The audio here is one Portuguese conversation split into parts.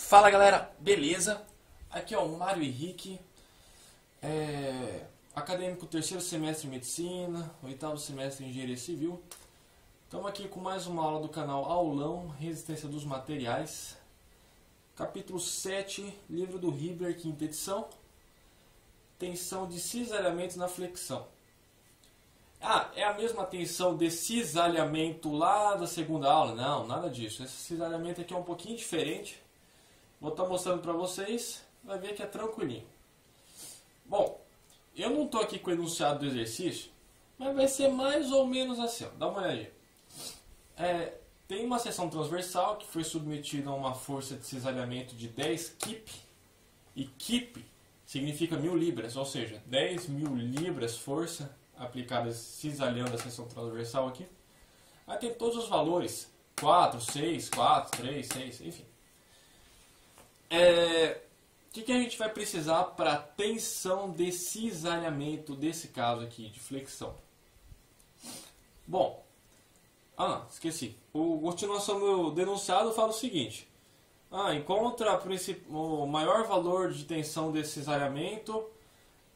Fala galera, beleza? Aqui é o Mário Henrique, acadêmico terceiro semestre em Medicina, oitavo semestre em Engenharia Civil. Estamos aqui com mais uma aula do canal Aulão, Resistência dos Materiais, capítulo 7, livro do Hibber, quinta edição, tensão de cisalhamento na flexão. É a mesma tensão de cisalhamento lá da segunda aula? Não, nada disso. Esse cisalhamento aqui é um pouquinho diferente. Vou estar mostrando para vocês, vai ver que é tranquilinho. Bom, eu não estou aqui com o enunciado do exercício, mas vai ser mais ou menos assim, ó. Dá uma olhadinha. Tem uma seção transversal que foi submetida a uma força de cisalhamento de 10 kip, e kip significa 1000 libras, ou seja, 10.000 libras força aplicada cisalhando a seção transversal aqui. Aí tem todos os valores, 4, 6, 4, 3, 6, enfim. O que a gente vai precisar para tensão de cisalhamento desse caso aqui, de flexão? Bom, esqueci. A continuação do denunciado fala o seguinte. Encontra o maior valor de tensão desse cisalhamento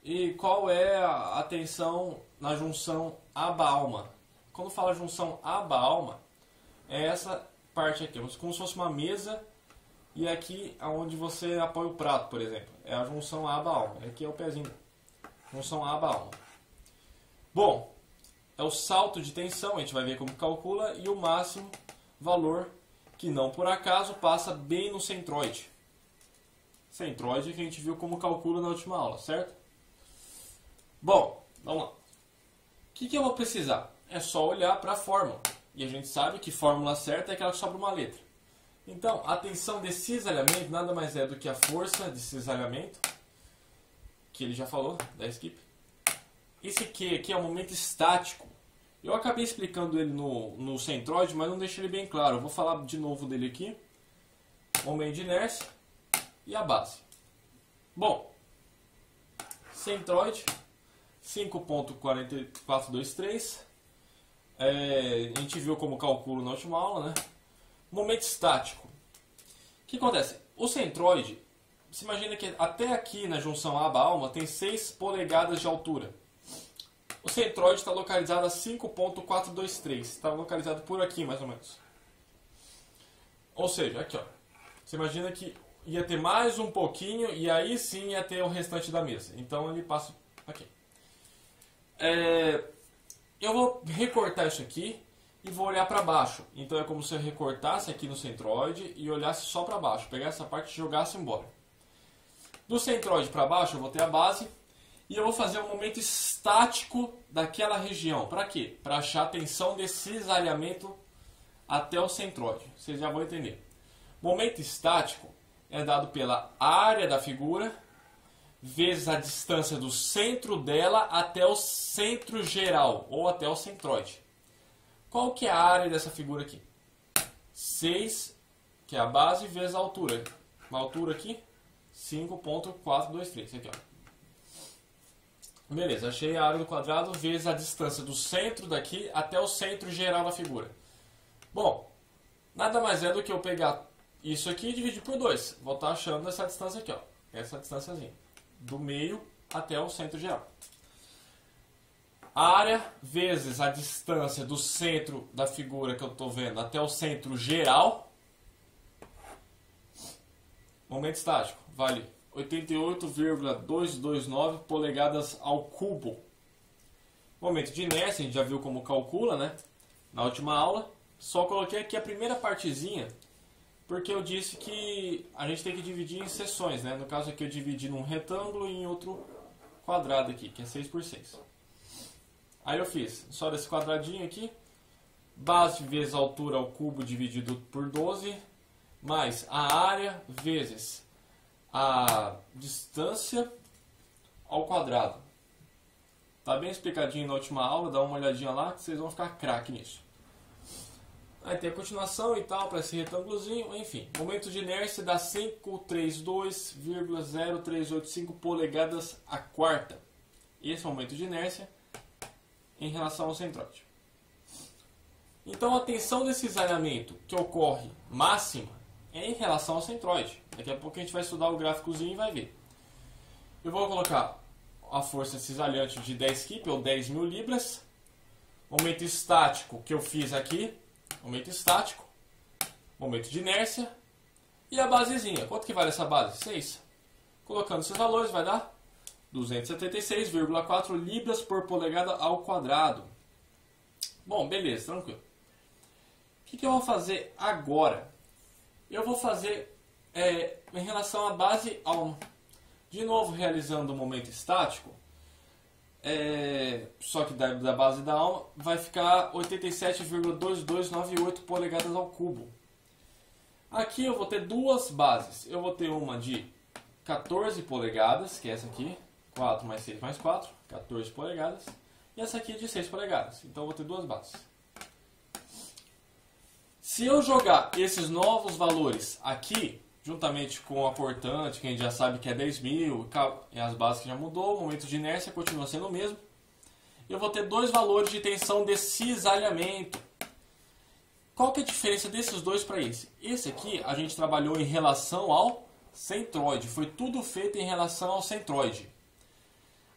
e qual é a tensão na junção aba-alma. Quando fala junção aba-alma, é essa parte aqui, como se fosse uma mesa. E aqui onde você apoia o prato, por exemplo, é a junção aba-alma. Aqui é o pezinho. Junção aba-alma. Bom, é o salto de tensão, a gente vai ver como calcula, e o máximo valor, que não por acaso passa bem no centroide. Centroide que a gente viu como calcula na última aula, certo? Bom, vamos lá. O que eu vou precisar? É só olhar para a fórmula. E a gente sabe que fórmula certa é aquela que sobra uma letra. Então, a tensão de cisalhamento nada mais é do que a força de cisalhamento, que ele já falou, da skip. Esse Q aqui é o momento estático. Eu acabei explicando ele no centroide, mas não deixei ele bem claro. Eu vou falar de novo dele aqui. Momento de inércia e a base. Bom, centroide, 5.4423. A gente viu como calculo na última aula, né? Momento estático. O que acontece? O centroide, se imagina que até aqui na junção aba-alma tem 6 polegadas de altura. O centroide está localizado a 5.423. Está localizado por aqui, mais ou menos. Ou seja, aqui, ó. Você imagina que ia ter mais um pouquinho e aí sim ia ter o restante da mesa. Então ele passa aqui. Eu vou recortar isso aqui e vou olhar para baixo. Então é como se eu recortasse aqui no centroide e olhasse só para baixo. Pegasse essa parte e jogasse embora. Do centroide para baixo eu vou ter a base. E eu vou fazer um momento estático daquela região. Para quê? Para achar a tensão de cisalhamento até o centroide. Vocês já vão entender. Momento estático é dado pela área da figura vezes a distância do centro dela até o centro geral ou até o centroide. Qual que é a área dessa figura aqui? 6, que é a base, vezes a altura. A altura aqui, 5.423. Aqui, ó. Beleza, achei a área do quadrado vezes a distância do centro daqui até o centro geral da figura. Bom, nada mais é do que eu pegar isso aqui e dividir por 2. Vou estar achando essa distância aqui, ó. Essa distânciazinha. Do meio até o centro geral. Área vezes a distância do centro da figura que eu estou vendo até o centro geral. Momento estático, vale 88,229 polegadas ao cubo. Momento de inércia, a gente já viu como calcula, né? Na última aula. Só coloquei aqui a primeira partezinha, porque eu disse que a gente tem que dividir em seções, né? No caso aqui eu dividi num retângulo e em outro quadrado aqui, que é 6 por 6. Aí eu fiz só desse quadradinho aqui, base vezes a altura ao cubo dividido por 12, mais a área vezes a distância ao quadrado. Tá bem explicadinho na última aula, dá uma olhadinha lá que vocês vão ficar craque nisso. Aí tem a continuação e tal, para esse retângulozinho, enfim. Momento de inércia dá 532,0385 polegadas a quarta. Esse é o momento de inércia em relação ao centroide. Então a tensão desse cisalhamento que ocorre máxima em relação ao centroide. Daqui a pouco a gente vai estudar o gráficozinho e vai ver. Eu vou colocar a força cisalhante de 10 kip ou 10.000 libras. Momento estático que eu fiz aqui. Momento estático. Momento de inércia. E a basezinha. Quanto que vale essa base? 6. Colocando esses valores vai dar 276,4 libras por polegada ao quadrado. Bom, beleza, tranquilo. O que eu vou fazer agora? Eu vou fazer em relação à base alma. De novo, realizando o momento estático. Só que da base da alma vai ficar 87,2298 polegadas ao cubo. Aqui eu vou ter duas bases. Eu vou ter uma de 14 polegadas, que é essa aqui. 4 mais 6 mais 4, 14 polegadas. E essa aqui é de 6 polegadas. Então eu vou ter duas bases. Se eu jogar esses novos valores aqui, juntamente com a cortante, que a gente já sabe que é 10.000, e as bases que já mudou, o momento de inércia continua sendo o mesmo, eu vou ter dois valores de tensão de cisalhamento. Qual que é a diferença desses dois para esse? Esse aqui a gente trabalhou em relação ao centroide, foi tudo feito em relação ao centroide.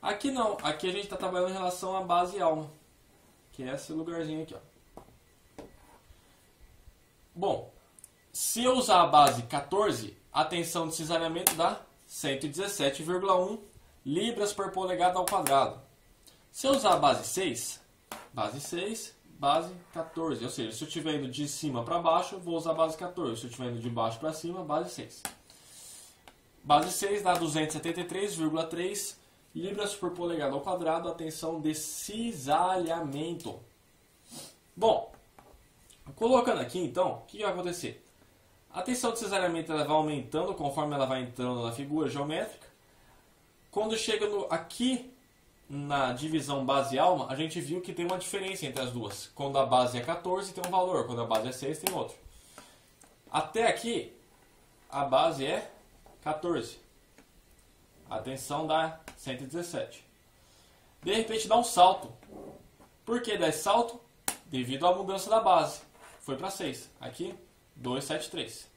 Aqui não, aqui a gente está trabalhando em relação à base alma, que é esse lugarzinho aqui, ó. Bom, se eu usar a base 14, a tensão de cisalhamento dá 117,1 libras por polegada ao quadrado. Se eu usar a base 6, base 14. Ou seja, se eu estiver indo de cima para baixo, eu vou usar a base 14. Se eu estiver indo de baixo para cima, base 6. Base 6 dá 273,3 libras por polegada ao quadrado, a tensão de cisalhamento. Bom, colocando aqui então, o que vai acontecer? A tensão de cisalhamento ela vai aumentando conforme ela vai entrando na figura geométrica. Quando chega aqui na divisão base-alma, a gente viu que tem uma diferença entre as duas. Quando a base é 14 tem um valor, quando a base é 6 tem outro. Até aqui, a base é 14. A tensão dá 117. De repente dá um salto. Por que dá esse salto? Devido à mudança da base. Foi para 6. Aqui, 273.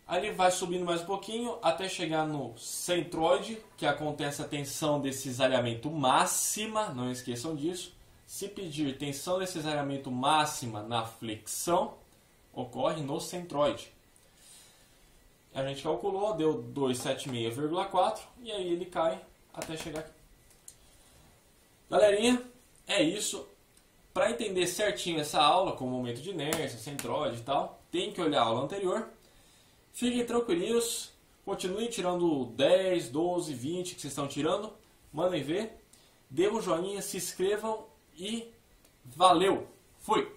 Aí ele vai subindo mais um pouquinho até chegar no centroide, que acontece a tensão de cisalhamento máxima. Não esqueçam disso. Se pedir tensão de cisalhamento máxima na flexão, ocorre no centroide. A gente calculou, deu 276,4 e aí ele cai até chegar aqui. Galerinha, é isso. Para entender certinho essa aula, com o momento de inércia, centroide e tal, tem que olhar a aula anterior. Fiquem tranquilos, continuem tirando 10, 12, 20 que vocês estão tirando. Mandem ver, dê um joinha, se inscrevam e valeu! Fui!